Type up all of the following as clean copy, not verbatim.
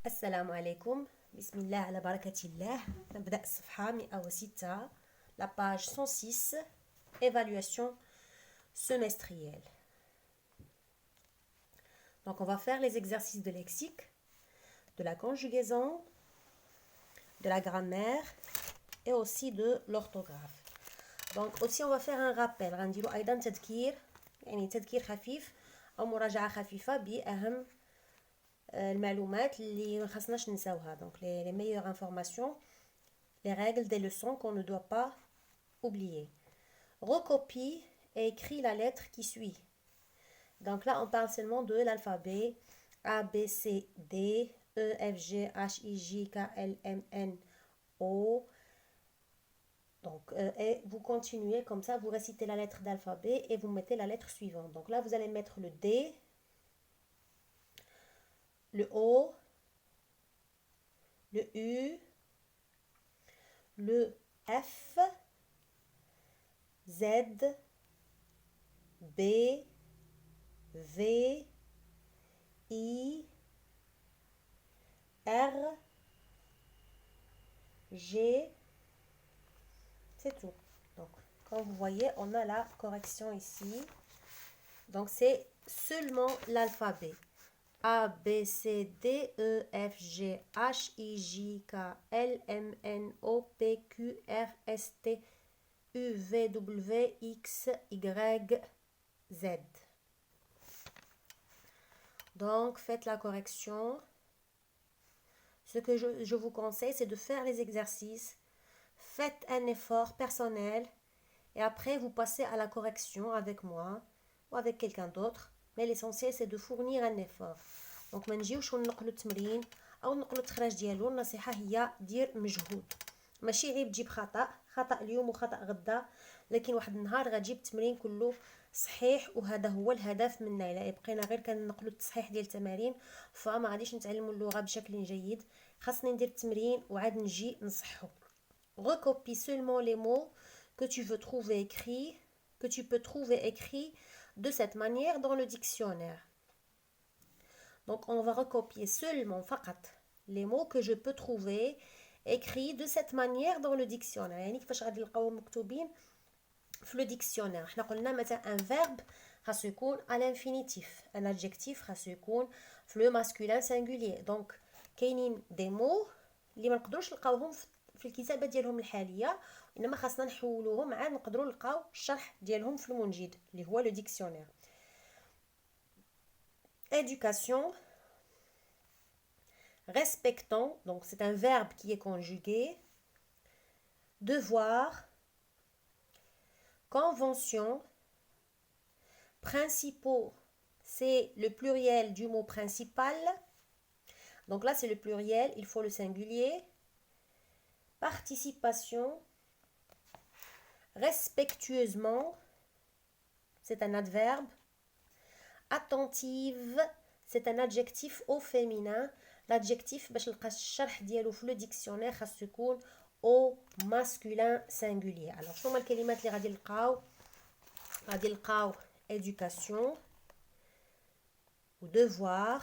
السلام عليكم. بسم الله على بركة الله. نبدأ الصفحة 106 la page 106 évaluation semestrielle. Donc on va faire les exercices de lexique, de la conjugaison, de la grammaire et aussi de l'orthographe. Donc aussi on va faire un rappel. غنديرو أيضا تذكير يعني تذكير خفيف أو مراجعة خفيفة بأهم المعلومات اللي ما خصناش نساوها. Donc les meilleures informations, les règles des leçons qu'on ne doit pas oublier. Recopie et écris la lettre qui suit. Donc là on parle seulement de l'alphabet A, B, C, D, E, F, G, H, I, J, K, L, M, N, O. Donc et vous continuez comme ça, vous récitez la lettre d'alphabet et vous mettez la lettre suivante. Donc là vous allez mettre le D, le O, le U, le F, Z, B, V, I, R, G. C'est tout. Donc, comme vous voyez, on a la correction ici. Donc, c'est seulement l'alphabet. A, B, C, D, E, F, G, H, I, J, K, L, M, N, O, P, Q, R, S, T, U, V, W, X, Y, Z. Donc, faites la correction. Ce que je vous conseille, c'est de faire les exercices. Faites un effort personnel et après vous passez à la correction avec moi ou avec quelqu'un d'autre. Mais l'essentiel, c'est de fournir un effort. Donc ما نجيوش وننقلوا التمرين او ننقلوا التخراج ديالو. النصيحه هي دير مجهود. ماشي عيب تجيب خطا اليوم وخطا غدا، لكن واحد النهار غتجيب التمرين كله صحيح، وهذا هو الهدف منا. الا بقينا غير كنقلوا التصحيح ديال التمارين فما غاديش نتعلموا اللغه بشكل جيد. خاصني ندير التمرين وعاد نجي نصحو. Recopie seulement les mots que tu veux trouver écrits, que tu peux trouver écrits de cette manière dans le dictionnaire. Donc on va recopier seulement فقط les mots que je peux trouver écrits de cette manière dans le dictionnaire. يعني كيفاش غادي نلقاوهم مكتوبين في le dictionnaire. حنا قلنا مثلا un verbe خاصو يكون à l'infinitif, un adjectif خاصو يكون في le masculin singulier. Donc كاينين des mots اللي ما نقدروش نلقاوهم في الكتابه ديالهم الحاليه، انما خاصنا نحولوهم عاد نقدروا نلقاو الشرح ديالهم في المنجد اللي هو لو ديكسيونير. Éducation, respectant, donc c'est un verbe qui est conjugué. Devoir, convention, principaux, c'est le pluriel du mot principal. Donc là c'est le pluriel, il faut le singulier. Participation, respectueusement, c'est un adverbe. Attentive, c'est un adjectif au féminin. L'adjectif باش نلقى الشرح ديالو في لو ديكسيونير خاصو يكون au masculin singulier. Alors شنو هما الكلمات اللي غادي نلقاو éducation ou devoir,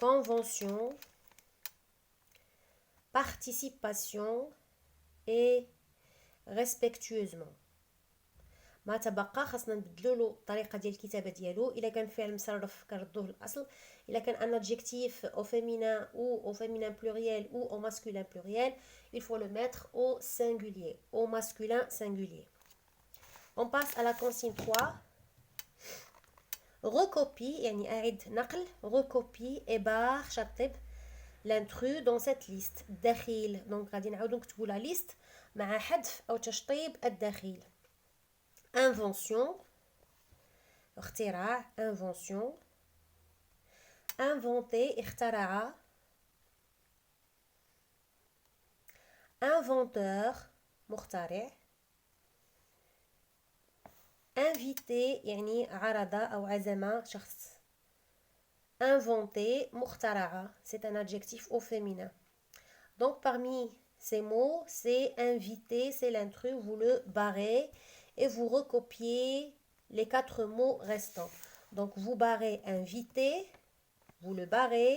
convention, participation et respectueusement. ما تبقى خاصنا نبدلوا له الطريقه ديال الكتابه ديالو. الا كان فعل مصرف كنردوه للاصل، الا كان un adjectif au féminin ou au féminin pluriel ou au masculin pluriel, il faut le mettre au singulier, au masculin singulier. On passe à la consigne 3. Recopie يعني اعد نقل. Recopie et barre شطب l'intrus dans cette liste. الدخيل. donc غادي نعاودو نكتبوا لا ليست مع حذف او تشطيب الدخيل. Invention, اختراع, invention. Inventer, اخترع. Inventeur, مخترع. Inviter يعني عرض أو عزم شخص. Inventer, مخترع, c'est un adjectif au féminin. Donc parmi ces mots, c'est inviter, c'est l'intrus, vous le barrez et vous recopiez les 4 mots restants. Donc vous barrez inviter, vous le barrez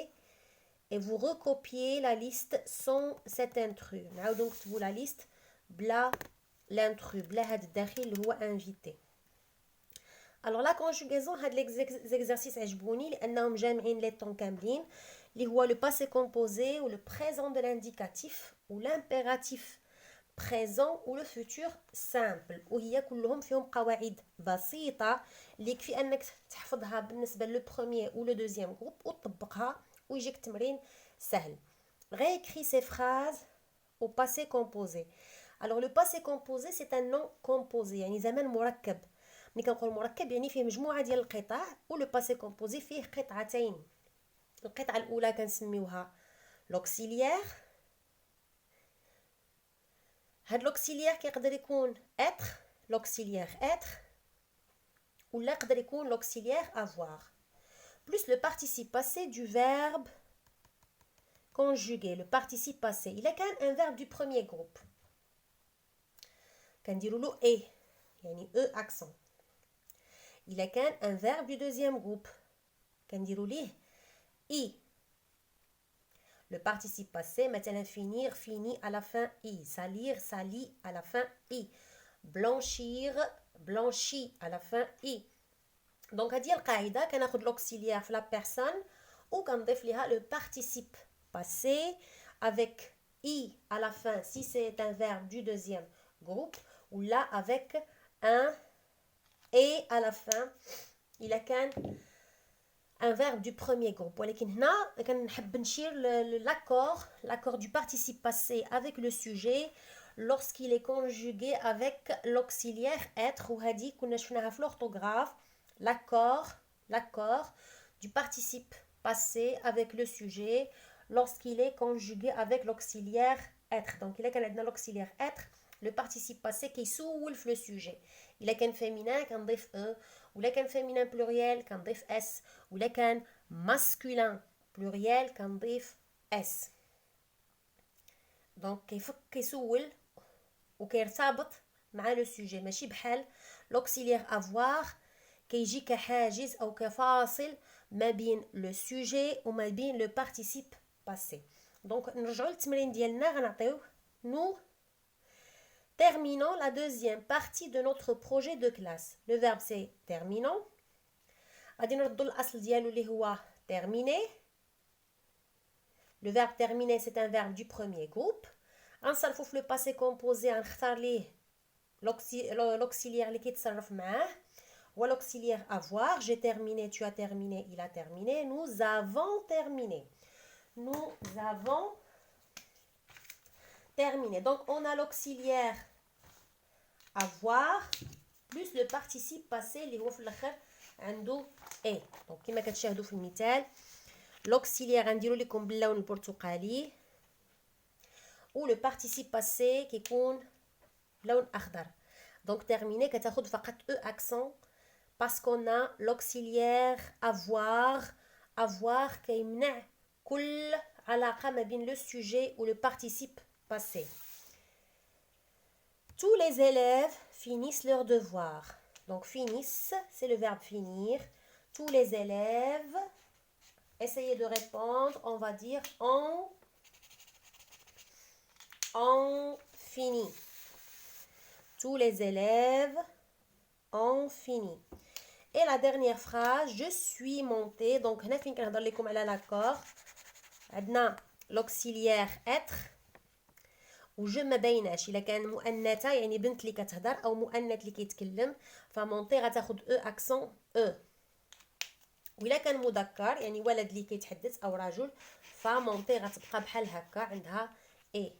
et vous recopiez la liste sans cet intrus. Donc vous la liste bla l'intrus, bla had الداخل اللي هو invité. Alors la conjugaison, هاد l'exercice عجبوني لأنهم جامعين les temps كاملين اللي هو le passé composé ou le présent de l'indicatif ou l'impératif présent ou le futur simple وهي كلهم فيهم قواعد بسيطة اللي يكفي أنك تحفظها بالنسبة للبروميير ou le deuxième groupe وتطبقها ويجيك تمرين سهل. Réécris ces phrases au passé composé. Alors le passé composé c'est un nom composé يعني زمن مركب. ملي كنقول مركب يعني فيه مجموعة ديال القطع و le passé composé فيه قطعتين. القطعة الأولى كنسميوها l'auxiliaire. هاد l'auxiliaire كيقدر يكون être, l'auxiliaire être ولا يقدر يكون l'auxiliaire avoir. Plus le participe passé du verbe conjugué, le participe passé. Il est un verbe du premier groupe. كنديروا له et يعني e accent. Il est un verbe du deuxième groupe. كنديروا ليه i. Le participe passé, مثلا finir, fini à la fin i. Salir, sali à la fin i. Blanchir, blanchi à la fin i. Donc هذه القاعدة كناخذ l'auxiliaire في la personne ou كنضيف ليها le participe passé avec i à la fin si c'est un verbe du deuxième groupe ou là avec un et à la fin il a un verbe du premier groupe. ولكن هنا كنحب نشير l'accord du participe passé avec le sujet lorsqu'il est conjugué avec l'auxiliaire être وهذه كنا شفناها في l'orthographe. L'accord du participe passé avec le sujet lorsqu'il est conjugué avec l'auxiliaire être. Donc il a كان l'auxiliaire être, le participe passé كيسول في le sujet. Il a كان féminin كنضيف e ولا كان féminin pluriel كنضيف s ولا كان masculin pluriel كنضيف s. Donc كيسول وكيرتبط مع le sujet ماشي بحال l'auxiliaire avoir كيجي كحاجز أو كفاصل ما بين le sujet وما بين le participe passé. Donc نرجعوا للتمرين ديالنا غنعطيوه nous terminons la deuxième partie de notre projet de classe. Le verbe c'est terminons. غادي نردوا الأصل ديالو اللي هو terminer. Le verbe terminer c'est un verbe du premier groupe. غنصرفوا في le passé composé غنختار ليه l'auxiliaire اللي كيتصرف معاه. Ou l'auxiliaire avoir, j'ai terminé, tu as terminé, il a terminé, nous avons terminé. Nous avons terminé. Donc on a l'auxiliaire avoir plus le participe passé اللي هو في الاخر عنده et. Donc كما كتشاهدوا في المثال l'auxiliaire غنديروا لكم باللون البرتقالي و le participe passé كيكون لون اخضر. Donc terminé كتاخذ فقط e accent parce qu'on a l'auxiliaire avoir كيمنع كل علاقة ما بين le sujet ou le participe passé. Tous les élèves finissent leurs devoirs. Donc finissent, c'est le verbe finir. Tous les élèves, essayez de répondre, on va dire on finit. Tous les élèves ont fini. Et la dernière phrase, je suis montée. Donc هنا فين كنهضر لكم على l'accord. عندنا l'auxiliaire être وجو ما بايناش الا كان مؤنثه يعني بنت اللي كتهضر او مؤنث اللي كيتكلم فمونطي غتاخذ او اكسون او. وإلا كان مذكر يعني ولد اللي كيتحدث او رجل فمونطي غتبقى بحال هكا عندها اي.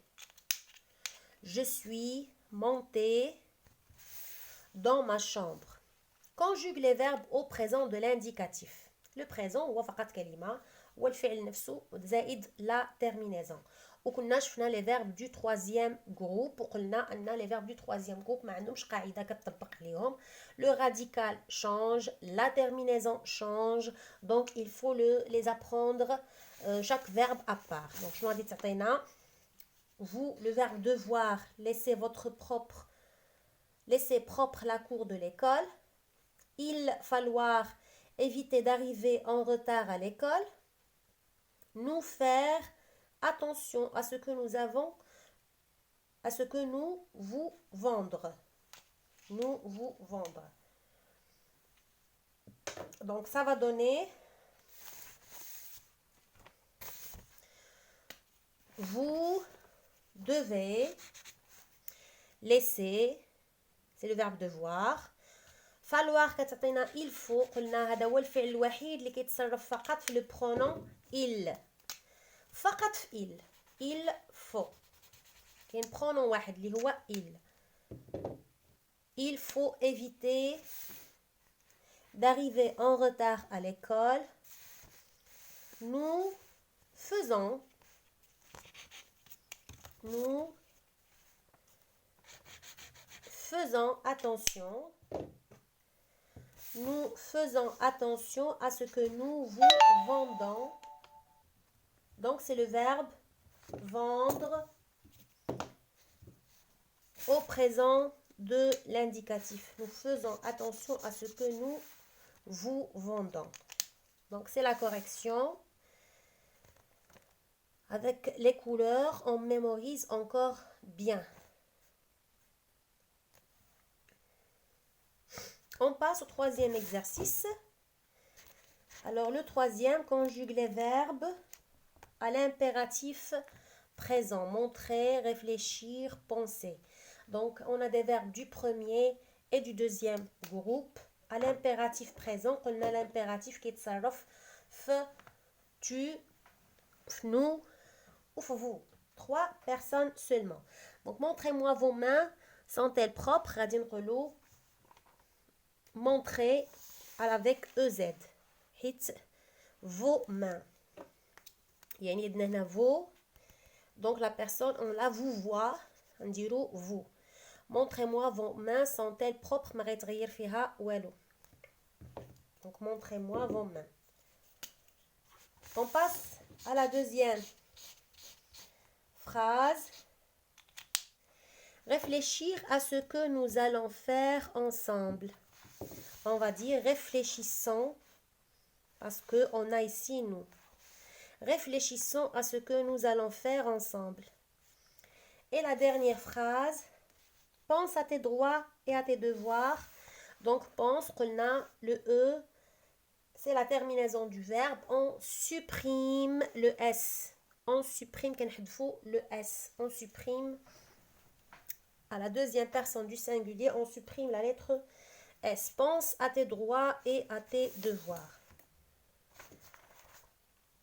Je suis montée dans ma chambre. Conjugue les verbes au présent de l'indicatif. Le présent هو فقط كلمة والفعل نفسه زائد la terminaison. وكنا شفنا les verbes du troisième groupe وقلنا أن les verbes du troisième groupe ما عندهمش قاعدة كتطبق عليهم. Le radical change, la terminaison change, donc il faut les apprendre chaque verbe à part. Donc شنو غادي تعطينا vous le verbe devoir laissez propre la cour de l'école. Il falloir éviter d'arriver en retard à l'école. Nous faire attention à ce que nous avons, à ce que nous vous vendre. Nous vous vendre. Donc ça va donner vous devez laisser, c'est le verbe devoir. falloir كتعطينا il faut قلنا هذا هو الفعل الوحيد اللي كيتصرف فقط في le pronom il. فقط في il faut. كاين pronom واحد اللي هو il. Il faut éviter d'arriver en retard à l'école. Nous faisons attention. Nous faisons attention à ce que nous vous vendons. Donc, c'est le verbe vendre au présent de l'indicatif. Nous faisons attention à ce que nous vous vendons. Donc, c'est la correction. Avec les couleurs, on mémorise encore bien. On passe au troisième exercice. Alors, le troisième conjugue les verbes à l'impératif présent. Montrer, réfléchir, penser. Donc, on a des verbes du premier et du deuxième groupe. À l'impératif présent, on a l'impératif qui est f, tu, nous ou vous. 3 personnes seulement. Donc, montrez-moi vos mains. Sont-elles propres? Radin relou. Montrez avec EZ. Hit vos mains. يعني عندنا vos. Donc la personne, on la vous voit. On dit vous. Montrez-moi vos mains. Sont-elles propres? ما غيتغير فيها والو. Donc montrez-moi vos mains. On passe à la deuxième phrase. Réfléchir à ce que nous allons faire ensemble. On va dire réfléchissons, parce qu'on a ici nous. Réfléchissons à ce que nous allons faire ensemble. Et la dernière phrase, pense à tes droits et à tes devoirs. Donc pense qu'on a le E, c'est la terminaison du verbe. On supprime le S. On supprime le S. On supprime à la deuxième personne du singulier, on supprime la lettre S. Pense à tes droits et à tes devoirs.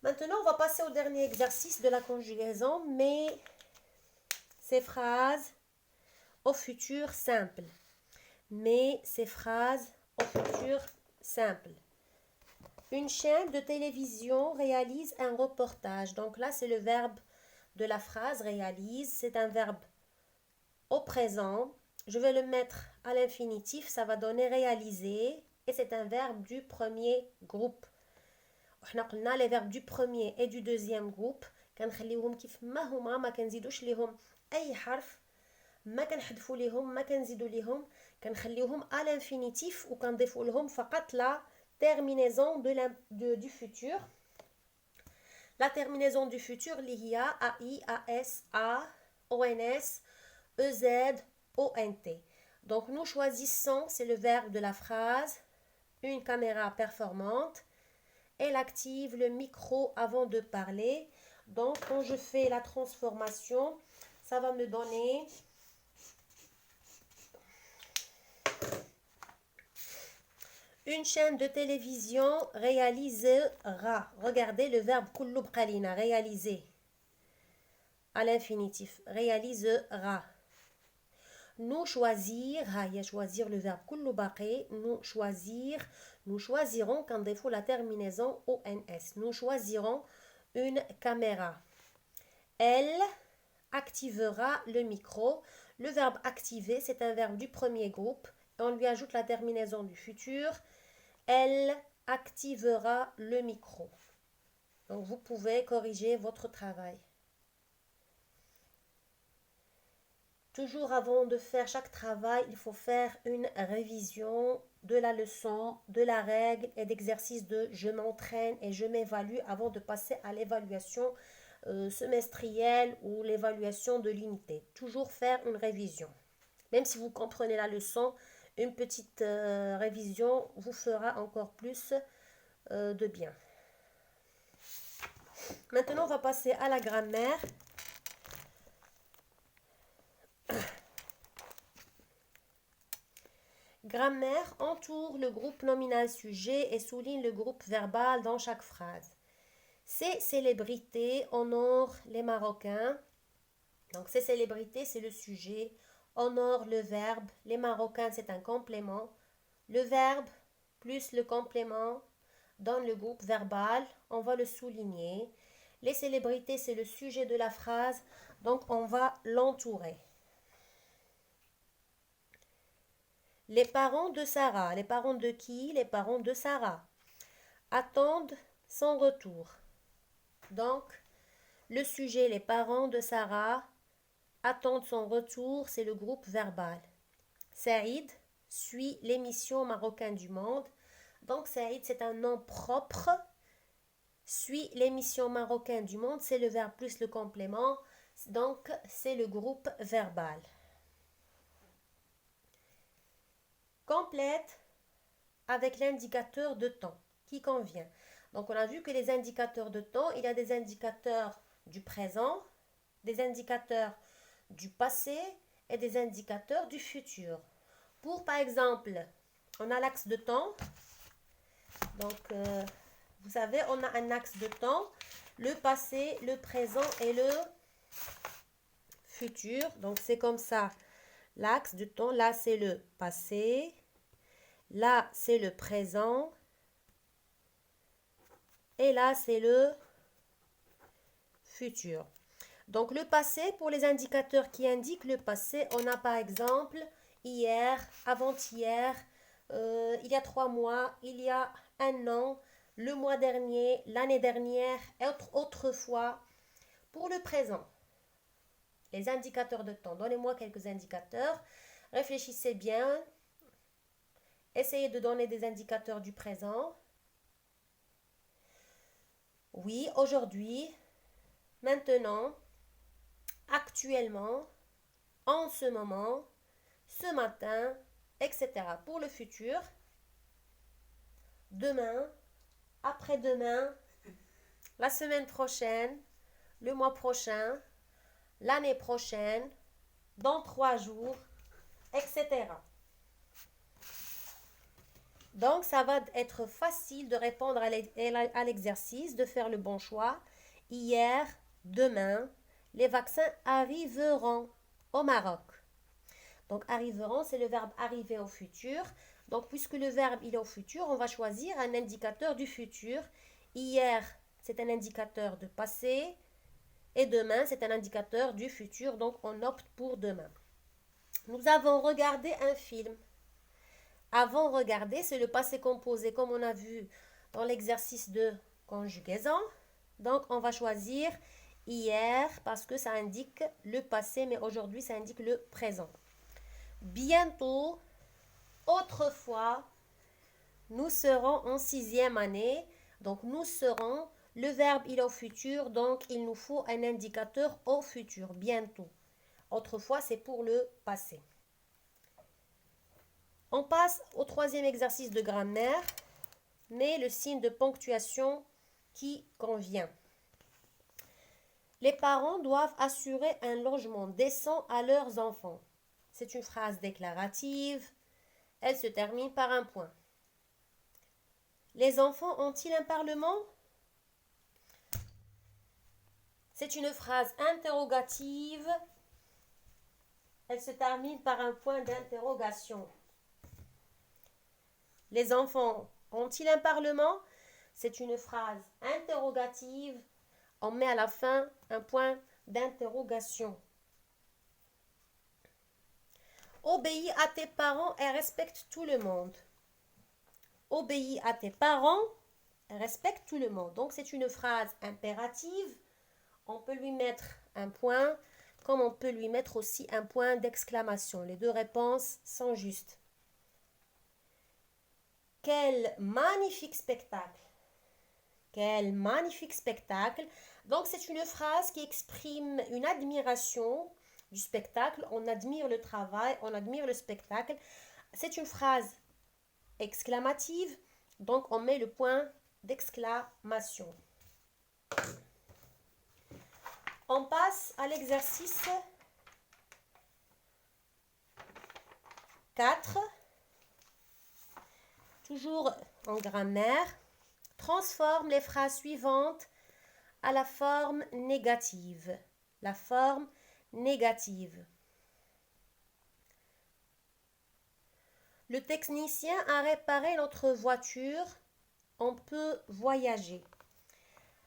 Maintenant, on va passer au dernier exercice de la conjugaison, mais ces phrases au futur simple. Mais ces phrases au futur simple. Une chaîne de télévision réalise un reportage. Donc là, c'est le verbe de la phrase réalise. C'est un verbe au présent. Je vais le mettre à l'infinitif. Ça va donner réaliser. Et c'est un verbe du premier groupe. Les verbes du premier et du deuxième groupe كنخليوهم كيف ما هما ما كنزيدوش ليهم اي حرف ما كنحذفوا ليهم ما كنزيدوا ليهم كنخليوهم à l'infinitif وكنضيفوا لهم فقط la terminaison du futur. La terminaison du futur اللي هي AI, AS, A, ONS, EZ, ONT. Donc nous choisissons, c'est le verbe de la phrase, une caméra performante. Elle active le micro avant de parler. Donc, quand je fais la transformation, ça va me donner une chaîne de télévision réalisera. Regardez le verbe kullu bqalina, réaliser. À l'infinitif, réalisera. Nous choisir, il y a choisir le verbe kullu baqi, nous choisir, nous choisirons quand défaut la terminaison ONS. Nous choisirons une caméra. Elle activera le micro. Le verbe activer, c'est un verbe du premier groupe. Et on lui ajoute la terminaison du futur. Elle activera le micro. Donc vous pouvez corriger votre travail. Toujours avant de faire chaque travail, il faut faire une révision de la leçon, de la règle et d'exercice de je m'entraîne et je m'évalue avant de passer à l'évaluation semestrielle ou l'évaluation de l'unité. Toujours faire une révision. Même si vous comprenez la leçon, une petite révision vous fera encore plus de bien. Maintenant, on va passer à la grammaire. Grammaire entoure le groupe nominal sujet et souligne le groupe verbal dans chaque phrase. Ces célébrités honorent les Marocains. Donc, ces célébrités, c'est le sujet. Honore le verbe. Les Marocains, c'est un complément. Le verbe plus le complément donne le groupe verbal. On va le souligner. Les célébrités, c'est le sujet de la phrase. Donc, on va l'entourer. Les parents de Sarah. Les parents de qui? Les parents de Sarah. Attendent son retour. Donc, le sujet, les parents de Sarah, attendent son retour, c'est le groupe verbal. Saïd suit l'émission Marocain du Monde. Donc, Saïd, c'est un nom propre. Suit l'émission Marocain du Monde, c'est le verbe plus le complément. Donc, c'est le groupe verbal. Complète avec l'indicateur de temps qui convient. Donc, on a vu que les indicateurs de temps, il y a des indicateurs du présent, des indicateurs du passé et des indicateurs du futur. Pour, par exemple, on a l'axe de temps. Donc, vous savez, on a un axe de temps, le passé, le présent et le futur. Donc, c'est comme ça. L'axe du temps, là, c'est le passé. Là, c'est le présent. Et là, c'est le futur. Donc, le passé, pour les indicateurs qui indiquent le passé, on a par exemple hier, avant-hier, il y a 3 mois, il y a 1 an, le mois dernier, l'année dernière, et autrefois. Pour le présent, les indicateurs de temps. Donnez-moi quelques indicateurs. Réfléchissez bien. Essayez de donner des indicateurs du présent. Oui, aujourd'hui, maintenant, actuellement, en ce moment, ce matin, etc. Pour le futur, demain, après-demain, la semaine prochaine, le mois prochain, l'année prochaine, dans 3 jours, etc. Donc, ça va être facile de répondre à l'exercice, de faire le bon choix. Hier, demain, les vaccins arriveront au Maroc. Donc, arriveront, c'est le verbe arriver au futur. Donc, puisque le verbe il est au futur, on va choisir un indicateur du futur. Hier, c'est un indicateur de passé. Et demain, c'est un indicateur du futur. Donc, on opte pour demain. Nous avons regardé un film. Avant regarder, c'est le passé composé, comme on a vu dans l'exercice de conjugaison. Donc, on va choisir hier parce que ça indique le passé, mais aujourd'hui, ça indique le présent. Bientôt, autrefois, nous serons en 6e année. Donc, nous serons, le verbe il est au futur, donc il nous faut un indicateur au futur, bientôt. Autrefois, c'est pour le passé. On passe au 3e exercice de grammaire, mais le signe de ponctuation qui convient. Les parents doivent assurer un logement décent à leurs enfants. C'est une phrase déclarative. Elle se termine par un point. Les enfants ont-ils un parlement? C'est une phrase interrogative. Elle se termine par un point d'interrogation. Les enfants ont-ils un parlement? C'est une phrase interrogative. On met à la fin un point d'interrogation. Obéis à tes parents et respecte tout le monde. Obéis à tes parents et respecte tout le monde. Donc c'est une phrase impérative. On peut lui mettre un point comme on peut lui mettre aussi un point d'exclamation. Les deux réponses sont justes. Quel magnifique spectacle! Quel magnifique spectacle! Donc c'est une phrase qui exprime une admiration du spectacle. On admire le travail, on admire le spectacle. C'est une phrase exclamative, donc on met le point d'exclamation. On passe à l'exercice 4. Toujours en grammaire. Transforme les phrases suivantes à la forme négative. La forme négative. Le technicien a réparé notre voiture. On peut voyager.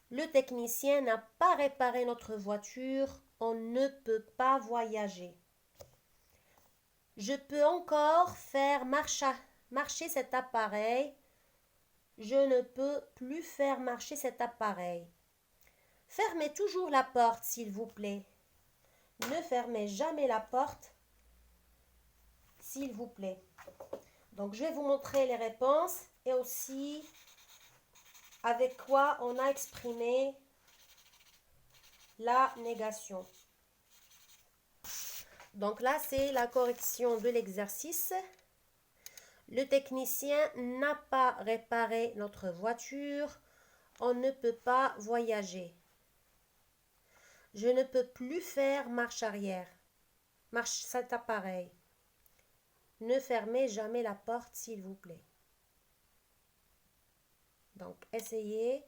Le technicien n'a pas réparé notre voiture. On ne peut pas voyager. Je peux encore faire marcher cet appareil. Je ne peux plus faire marcher cet appareil. Fermez toujours la porte, s'il vous plaît. Ne fermez jamais la porte, s'il vous plaît. Donc, je vais vous montrer les réponses et aussi avec quoi on a exprimé la négation. Donc là, c'est la correction de l'exercice. Le technicien n'a pas réparé notre voiture. On ne peut pas voyager. Je ne peux plus faire marche arrière. Marche cet appareil. Ne fermez jamais la porte, s'il vous plaît. Donc, essayez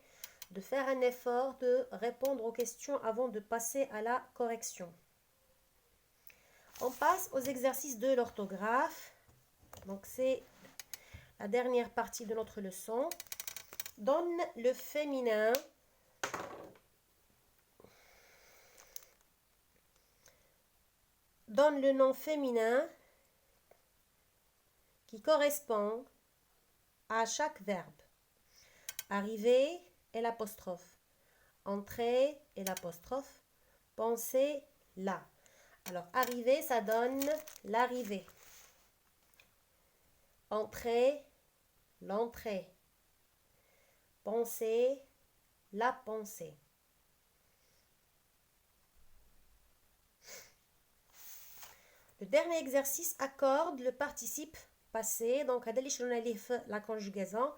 de faire un effort de répondre aux questions avant de passer à la correction. On passe aux exercices de l'orthographe. Donc, c'est la dernière partie de notre leçon. Donne le féminin. Donne le nom féminin qui correspond à chaque verbe. Arriver et l'apostrophe. Entrer et l'apostrophe. Penser là. Alors, arriver, ça donne l'arrivée. Entrer, l'entrée. Penser, la pensée. Le dernier exercice accorde le participe passé. Donc, la conjugaison.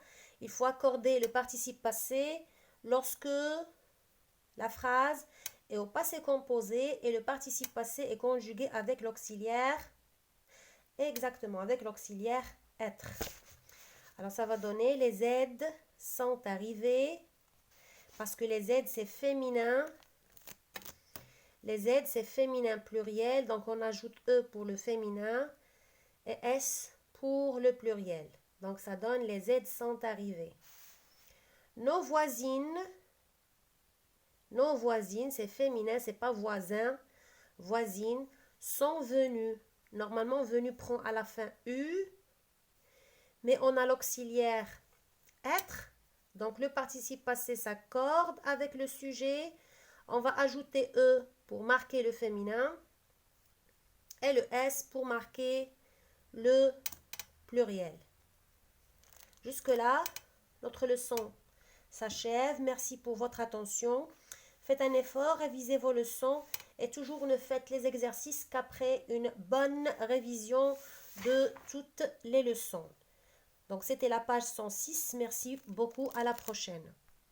Il faut accorder le participe passé lorsque la phrase est au passé composé et le participe passé est conjugué avec l'auxiliaire. Exactement, avec l'auxiliaire être. Alors, ça va donner les aides sont arrivées parce que les aides, c'est féminin. Les aides, c'est féminin pluriel. Donc, on ajoute E pour le féminin et S pour le pluriel. Donc, ça donne les aides sont arrivées. Nos voisines, c'est féminin, c'est pas voisin. Voisines sont venues. Normalement, venu prend à la fin U, mais on a l'auxiliaire être. Donc, le participe passé s'accorde avec le sujet. On va ajouter E pour marquer le féminin et le S pour marquer le pluriel. Jusque-là, notre leçon s'achève. Merci pour votre attention. Faites un effort, révisez vos leçons et toujours ne faites les exercices qu'après une bonne révision de toutes les leçons. Donc, c'était la page 106. Merci beaucoup. À la prochaine.